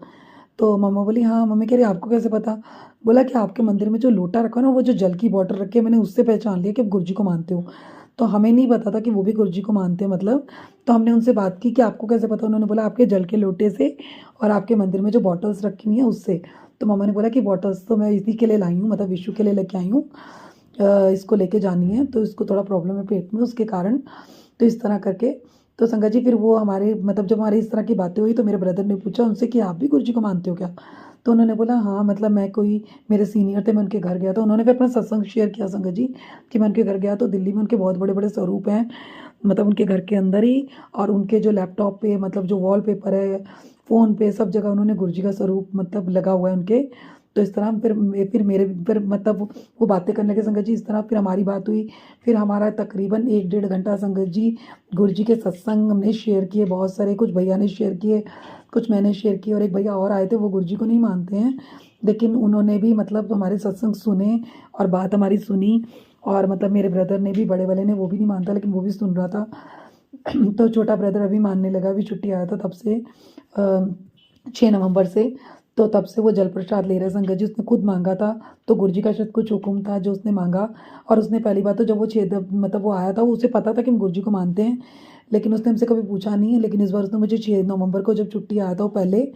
तो मम्मा बोली हाँ। मम्मी कह रही आपको कैसे पता? बोला कि आपके मंदिर में जो लोटा रखा है ना, वो जो जल की बॉटल रखी है, मैंने उससे पहचान लिया कि आप गुरुजी को मानते हो। तो हमें नहीं पता था कि वो भी गुरुजी को मानते हैं मतलब। तो हमने उनसे बात की कि आपको कैसे पता? उन्होंने बोला आपके जल के लोटे से और आपके मंदिर में जो बॉटल्स रखी हुई हैं उससे। तो मम्मा ने बोला कि बॉटल्स तो मैं इसी के लिए लाई हूँ, मतलब विशु के लिए लेके आई हूँ, इसको लेके जानी है, तो इसको थोड़ा प्रॉब्लम है पेट में उसके कारण। तो इस तरह करके तो संगत जी फिर वो हमारे मतलब जब हमारी इस तरह की बातें हुई तो मेरे ब्रदर ने पूछा उनसे कि आप भी गुरुजी को मानते हो क्या? तो उन्होंने बोला हाँ, मतलब मैं कोई मेरे सीनियर थे, मैं उनके घर गया, तो उन्होंने फिर अपना सत्संग शेयर किया संगत जी कि मैं उनके घर गया तो दिल्ली में उनके बहुत बड़े बड़े स्वरूप हैं, मतलब उनके घर के अंदर ही, और उनके जो लैपटॉप पे मतलब जो वॉलपेपर है, फ़ोन पे, सब जगह उन्होंने गुरुजी का स्वरूप मतलब लगा हुआ है उनके। तो इस तरह फिर मेरे फिर मतलब वो बातें करने लगे संगत जी, इस तरह फिर हमारी बात हुई। फिर हमारा तकरीबन 1 डेढ़ घंटा संगत जी गुरुजी के सत्संग हमने शेयर किए बहुत सारे, कुछ भैया ने शेयर किए, कुछ मैंने शेयर किए, और एक भैया और आए थे वो गुरुजी को नहीं मानते हैं, लेकिन उन्होंने भी मतलब हमारे सत्संग सुने और बात हमारी सुनी। और मतलब मेरे ब्रदर ने भी, बड़े वाले ने, वो भी नहीं मानता लेकिन वो भी सुन रहा था। तो छोटा ब्रदर अभी मानने लगा, अभी छुट्टी आया था तब से 6 नवंबर से, तो तब से वो जल प्रसाद ले रहे हैं संगत जी। उसने खुद मांगा था, तो गुरुजी का शायद कुछ हुक्म था जो उसने मांगा। और उसने पहली बात तो जब वो मतलब वो आया था, उसे पता था कि हम गुरुजी को मानते हैं, लेकिन उसने हमसे कभी पूछा नहीं है। लेकिन इस बार उसने मुझे 6 नवंबर को जब छुट्टी आया था, वो पहले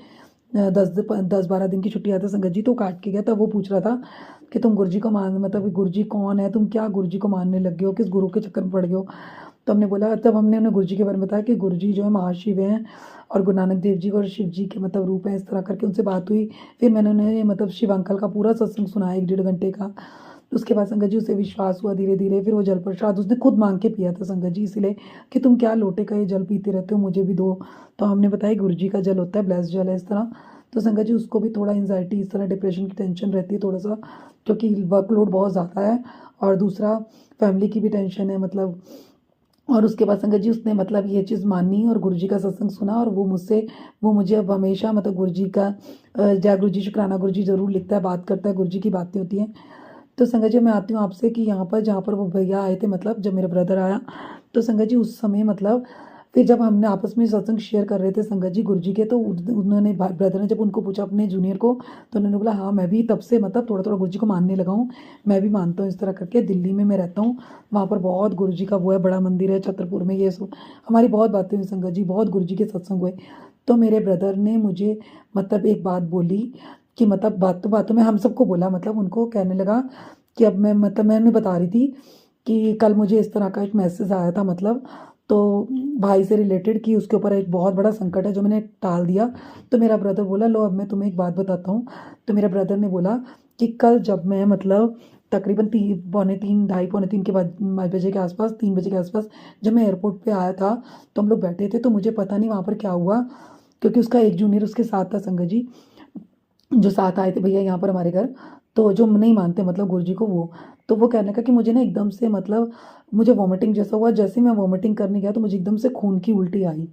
10-12 दिन की छुट्टी आया था संगत जी, तो काट के गया था। वो पूछ रहा था कि तुम गुरुजी को मान मतलब गुरुजी कौन है, तुम क्या गुरुजी को मानने लग गए हो, किस गुरु के चक्कर में पड़ गए हो? तो हमने बोला, तब हमने उन्हें गुरुजी के बारे में बताया कि गुरुजी जो है महाशिव हैं और गुरु नानक देव जी और शिव जी के मतलब रूप हैं, इस तरह करके उनसे बात हुई। फिर मैंने उन्हें मतलब शिव अंकल का पूरा सत्संग सुनाया 1-1.5 घंटे का। उसके बाद संगत जी उसे विश्वास हुआ धीरे धीरे। फिर वो जल प्रसाद उसने खुद मांग के पिया था संगत जी, इसलिए कि तुम क्या लोटे का ये जल पीते रहते हो, मुझे भी दो। तो हमने बताया गुरुजी का जल होता है, ब्लेस्ड जल है, इस तरह। तो संगत जी उसको भी थोड़ा एंजाइटी, इस तरह डिप्रेशन की टेंशन रहती है थोड़ा सा, क्योंकि वर्कलोड बहुत ज़्यादा है, और दूसरा फैमिली की भी टेंशन है मतलब। और उसके बाद संगत जी उसने मतलब ये चीज़ मानी और गुरुजी का सत्संग सुना, और वो मुझे अब हमेशा मतलब गुरुजी का जय गुरुजी शुक्राना गुरुजी ज़रूर लिखता है, बात करता है, गुरुजी की बातें होती हैं। तो संगत जी मैं आती हूँ आपसे कि यहाँ पर जहाँ पर वो भैया आए थे, मतलब जब मेरा ब्रदर आया, तो संगत जी उस समय मतलब फिर जब हमने आपस में सत्संग शेयर कर रहे थे संगत जी गुरुजी के, तो उन्होंने ब्रदर ने जब उनको पूछा अपने जूनियर को, तो उन्होंने बोला हाँ मैं भी तब से मतलब थोड़ा थोड़ा गुरुजी को मानने लगा हूँ, मैं भी मानता हूँ, इस तरह करके। दिल्ली में मैं रहता हूँ, वहाँ पर बहुत गुरुजी का वो है, बड़ा मंदिर है छतरपुर में, ये सब हमारी बहुत बातें हुई संगत जी, बहुत गुरुजी के सत्संग हुए। तो मेरे ब्रदर ने मुझे मतलब एक बात बोली कि मतलब बातों बातों में हम सबको बोला, मतलब उनको कहने लगा कि अब मैं मतलब मैं उन्हें बता रही थी कि कल मुझे इस तरह का एक मैसेज आया था मतलब, तो भाई से रिलेटेड कि उसके ऊपर एक बहुत बड़ा संकट है जो मैंने टाल दिया। तो मेरा ब्रदर बोला लो अब मैं तुम्हें एक बात बताता हूँ। तो मेरे ब्रदर ने बोला कि कल जब मैं मतलब तकरीबन 3, 2:30 के बाद बजे के आसपास, 3 बजे के आसपास जब मैं एयरपोर्ट पे आया था, तो हम लोग बैठे थे, तो मुझे पता नहीं वहाँ पर क्या हुआ, क्योंकि उसका एक जूनियर उसके साथ था संगत जी, जो साथ आए थे भैया यहाँ पर हमारे घर, तो जो नहीं मानते मतलब गुरुजी को, वो तो वो कहने का कि मुझे ना एकदम से मतलब मुझे वॉमिटिंग जैसा हुआ, जैसे मैं वॉमिटिंग करने गया तो मुझे एकदम से खून की उल्टी आई।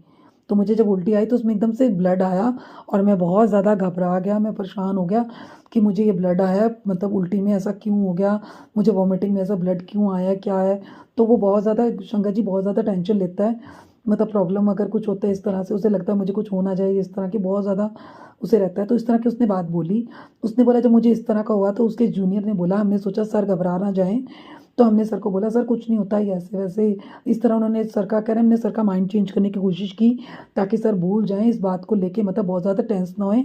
तो मुझे जब उल्टी आई तो उसमें एकदम से ब्लड आया, और मैं बहुत ज़्यादा घबरा गया, मैं परेशान हो गया कि मुझे ये ब्लड आया, मतलब उल्टी में ऐसा क्यों हो गया, मुझे वॉमिटिंग में ऐसा ब्लड क्यों आया, क्या है। तो वो बहुत ज़्यादा शंकर जी बहुत ज़्यादा टेंशन लेता है, मतलब प्रॉब्लम अगर कुछ होता है इस तरह से, उसे लगता है मुझे कुछ होना चाहिए, इस तरह की बहुत ज़्यादा उसे रहता है। तो इस तरह की उसने बात बोली। उसने बोला जब मुझे इस तरह का हुआ तो उसके जूनियर ने बोला, हमने सोचा सर घबरा ना जाएं, तो हमने सर को बोला सर कुछ नहीं होता है ऐसे वैसे, इस तरह उन्होंने सर का कह रहे हमने सर का माइंड चेंज करने की कोशिश की ताकि सर भूल जाएं इस बात को लेके, मतलब बहुत ज़्यादा टेंस ना होए,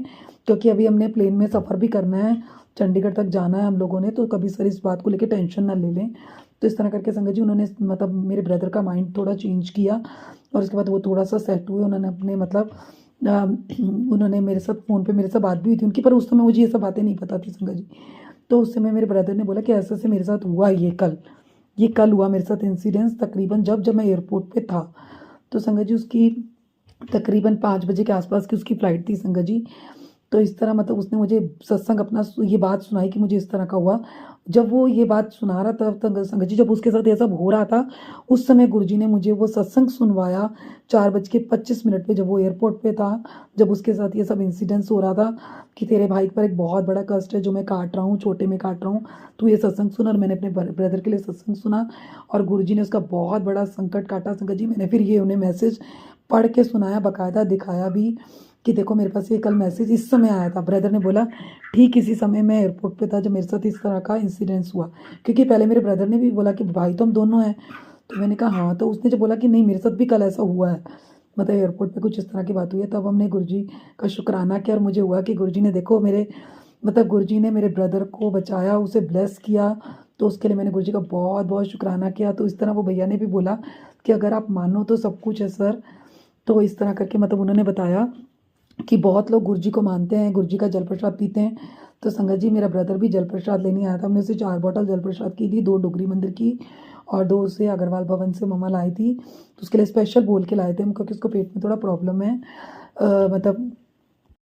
क्योंकि अभी हमने प्लेन में सफ़र भी करना है, चंडीगढ़ तक जाना है हम लोगों ने, तो कभी सर इस बात को लेके टेंशन ना ले लें। तो इस तरह करके संगत जी उन्होंने मतलब मेरे ब्रदर का माइंड थोड़ा चेंज किया, और उसके बाद वो थोड़ा सा सेट हुए, उन्होंने अपने मतलब उन्होंने मेरे साथ फ़ोन पे मेरे साथ बात भी हुई थी उनकी, पर उस समय मुझे ये सब बातें नहीं पता थी संगत जी। तो उस समय मेरे ब्रदर ने बोला कि ऐसे ऐसे मेरे साथ हुआ, ये कल हुआ मेरे साथ इंसिडेंस, तकरीबन जब मैं एयरपोर्ट पे था। तो संगत जी उसकी तकरीबन 5 बजे के आसपास की उसकी फ़्लाइट थी संगत जी। तो इस तरह मतलब उसने मुझे सत्संग अपना ये बात सुनाई कि मुझे इस तरह का हुआ। जब वो ये बात सुना रहा था तब संगत जी, जब उसके साथ ये सब हो रहा था, उस समय गुरुजी ने मुझे वो सत्संग सुनवाया 4:25 पे, जब वो एयरपोर्ट पे था, जब उसके साथ ये सब इंसिडेंट्स हो रहा था कि तेरे भाई पर एक बहुत बड़ा कष्ट है जो मैं काट रहा हूँ, छोटे में काट रहा हूँ, तू ये सत्संग सुन। और मैंने अपने ब्रदर के लिए सत्संग सुना और गुरुजी ने उसका बहुत बड़ा संकट काटा। संगत जी, मैंने फिर ये उन्हें मैसेज पढ़ के सुनाया, बाकायदा दिखाया भी कि देखो मेरे पास ये कल मैसेज इस समय आया था। ब्रदर ने बोला ठीक इसी समय मैं एयरपोर्ट पे था जब मेरे साथ इस तरह का इंसिडेंस हुआ, क्योंकि पहले मेरे ब्रदर ने भी बोला कि भाई तो हम दोनों हैं। तो मैंने कहा हाँ, तो उसने जब बोला कि नहीं मेरे साथ भी कल ऐसा हुआ है, मतलब एयरपोर्ट पे कुछ इस तरह की बात हुई है, तब हमने गुरुजी का शुक्राना किया। और मुझे हुआ कि गुरुजी ने देखो मेरे मतलब गुरुजी ने मेरे ब्रदर को बचाया, उसे ब्लेस किया, तो उसके लिए मैंने गुरुजी का बहुत बहुत शुक्राना किया। तो इस तरह वो भैया ने भी बोला कि अगर आप मानो तो सब कुछ है सर। तो इस तरह करके मतलब उन्होंने बताया कि बहुत लोग गुरुजी को मानते हैं, गुरुजी का जल प्रसाद पीते हैं। तो संगत जी, मेरा ब्रदर भी जल प्रसाद लेने आया था। हमने उसे 4 बॉटल जल प्रसाद की थी, 2 डुगरी मंदिर की और 2 उसे अग्रवाल भवन से मम्मा लाई थी। तो उसके लिए स्पेशल बोल के लाए थे हम, क्योंकि उसको पेट में थोड़ा प्रॉब्लम है। मतलब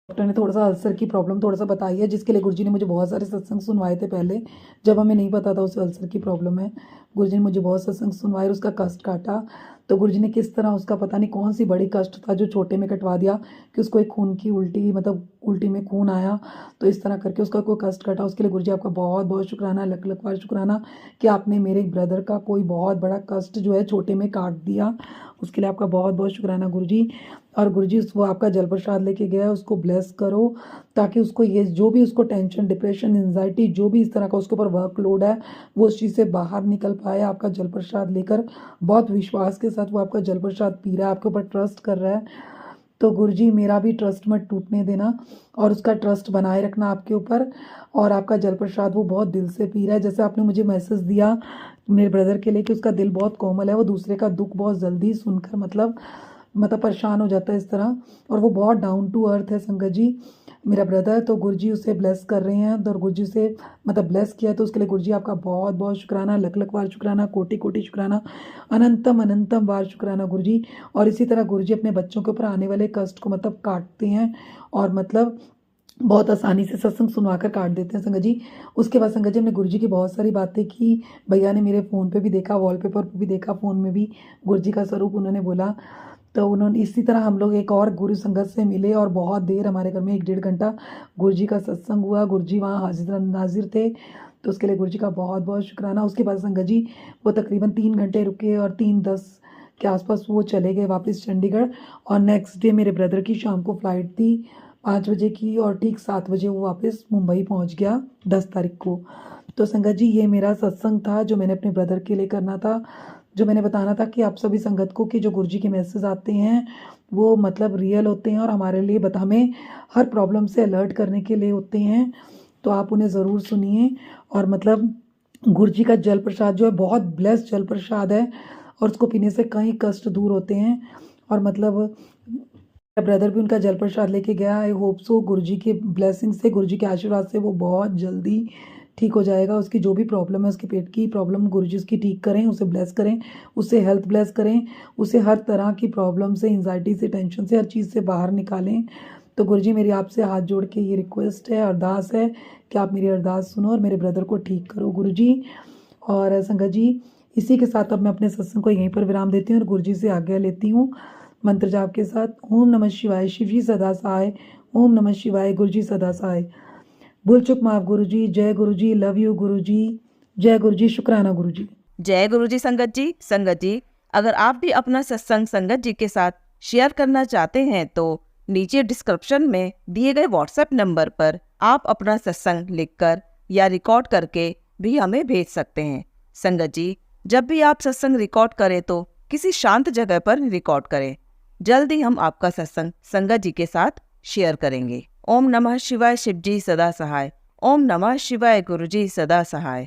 डॉक्टर ने थोड़ा सा अल्सर की प्रॉब्लम थोड़ा सा बताई है, जिसके लिए गुरुजी ने मुझे बहुत सारे सत्संग सुनवाए थे पहले, जब हमें नहीं पता था उसे अल्सर की प्रॉब्लम है। गुरुजी ने मुझे बहुत सत्संग सुनवाए और उसका कष्ट काटा। तो गुरुजी ने किस तरह उसका पता नहीं कौन सी बड़ी कष्ट था जो छोटे में कटवा दिया कि उसको एक खून की उल्टी, मतलब उल्टी में खून आया। तो इस तरह करके उसका कोई कष्ट काटा। उसके लिए गुरुजी आपका बहुत बहुत शुक्राना, लख लख बार शुक्राना कि आपने मेरे ब्रदर का कोई बहुत बड़ा कष्ट जो है छोटे में काट दिया। उसके लिए आपका बहुत बहुत शुक्राना गुरुजी। और गुरुजी वो आपका जल प्रसाद लेके गया है, उसको ब्लेस करो ताकि उसको ये जो भी उसको टेंशन, डिप्रेशन, एंजाइटी, जो भी इस तरह का उसके ऊपर वर्कलोड है, वो उस चीज़ से बाहर निकल पाए। आपका जल प्रसाद लेकर बहुत विश्वास के साथ वो आपका जल प्रसाद पी रहा है, आपके ऊपर ट्रस्ट कर रहा है। तो गुरुजी, मेरा भी ट्रस्ट मत टूटने देना और उसका ट्रस्ट बनाए रखना आपके ऊपर। और आपका जल प्रसाद वो बहुत दिल से पी रहा है, जैसे आपने मुझे मैसेज दिया मेरे ब्रदर के लिए कि उसका दिल बहुत कोमल है, वो दूसरे का दुख बहुत जल्दी सुनकर मतलब परेशान हो जाता है इस तरह। और वो बहुत डाउन टू अर्थ है संगत जी, मेरा ब्रदर। तो गुरुजी उसे ब्लेस कर रहे हैं और गुरुजी से मतलब ब्लेस किया, तो उसके लिए गुरुजी आपका बहुत बहुत शुक्राना, लख लख बार शुक्राना, कोटि कोटि शुक्राना, अनंतम अनंतम बार शुक्राना गुरुजी। और इसी तरह गुरुजी अपने बच्चों के ऊपर आने वाले कष्ट को मतलब काटते हैं और मतलब बहुत आसानी से सत्संग सुनवा कर काट देते हैं संगत जी। उसके बाद संगत जी, हमने गुरुजी की बहुत सारी बातें की। भैया ने मेरे फ़ोन पे भी देखा, वॉलपेपर पे भी देखा, फ़ोन में भी गुरुजी का स्वरूप उन्होंने बोला। तो उन्होंने इसी तरह हम लोग एक और गुरु संगत से मिले और बहुत देर हमारे घर में 1-1.5 घंटा गुरुजी का सत्संग हुआ। गुरुजी वहाँ हाजिर नाजिर थे, तो उसके लिए गुरुजी का बहुत बहुत शुक्राना। उसके बाद संगत जी वो तकरीबन 3 घंटे रुके और 3:10 के आसपास वो चले गए वापस चंडीगढ़। और नेक्स्ट डे मेरे ब्रदर की शाम को फ़्लाइट थी 5 बजे की और ठीक 7 बजे वो वापस मुंबई पहुंच गया 10 तारीख को। तो संगत जी, ये मेरा सत्संग था जो मैंने अपने ब्रदर के लिए करना था, जो मैंने बताना था कि आप सभी संगत को कि जो गुरुजी के मैसेज आते हैं वो मतलब रियल होते हैं और हमारे लिए हमें हर प्रॉब्लम से अलर्ट करने के लिए होते हैं। तो आप उन्हें ज़रूर सुनिए। और मतलब गुरुजी का जल प्रसाद जो है बहुत ब्लेस्ड जल प्रसाद है और उसको पीने से कई कष्ट दूर होते हैं। और मतलब मेरा ब्रदर भी उनका जल प्रसाद लेके गया। आई होप सो गुरुजी के ब्लेसिंग से, गुरुजी के आशीर्वाद से वो बहुत जल्दी ठीक हो जाएगा। उसकी जो भी प्रॉब्लम है, उसके पेट की प्रॉब्लम, गुरुजी उसकी ठीक करें, उसे ब्लेस करें, उसे हेल्थ ब्लेस करें, उसे हर तरह की प्रॉब्लम से, एंजाइटी से, टेंशन से, हर चीज़ से बाहर निकालें। तो गुरुजी, मेरी आपसे हाथ जोड़ के ये रिक्वेस्ट है, अरदास है कि आप मेरी अरदास सुनो और मेरे ब्रदर को ठीक करो गुरुजी। और संगत जी, इसी के साथ अब मैं अपने सत्संग को यहीं पर विराम देती हूँ और गुरुजी से आज्ञा लेती हूँ मंत्र जाप के साथ। ओम नमः शिवाय, शिव जी सदा सहाय। ओम नमः शिवाय, गुरुजी सदा सहाय। भूल चुक माफ गुरुजी। जय गुरुजी, लव यू गुरुजी। जय गुरुजी, शुक्राना गुरुजी। जय गुरु जी। संगत जी, अगर आप भी अपना सत्संग संगत जी के साथ शेयर करना चाहते हैं तो नीचे डिस्क्रिप्शन में दिए गए व्हाट्सएप नंबर पर आप अपना सत्संग लिखकर या रिकॉर्ड करके भी हमें भेज सकते हैं। संगत जी, जब भी आप सत्संग रिकॉर्ड करें तो किसी शांत जगह पर रिकॉर्ड करें। जल्दी हम आपका सत्संग संगत जी के साथ शेयर करेंगे। ओम नमः शिवाय, शिव जी सदा सहाय। ओम नमः शिवाय, गुरु जी सदा सहाय।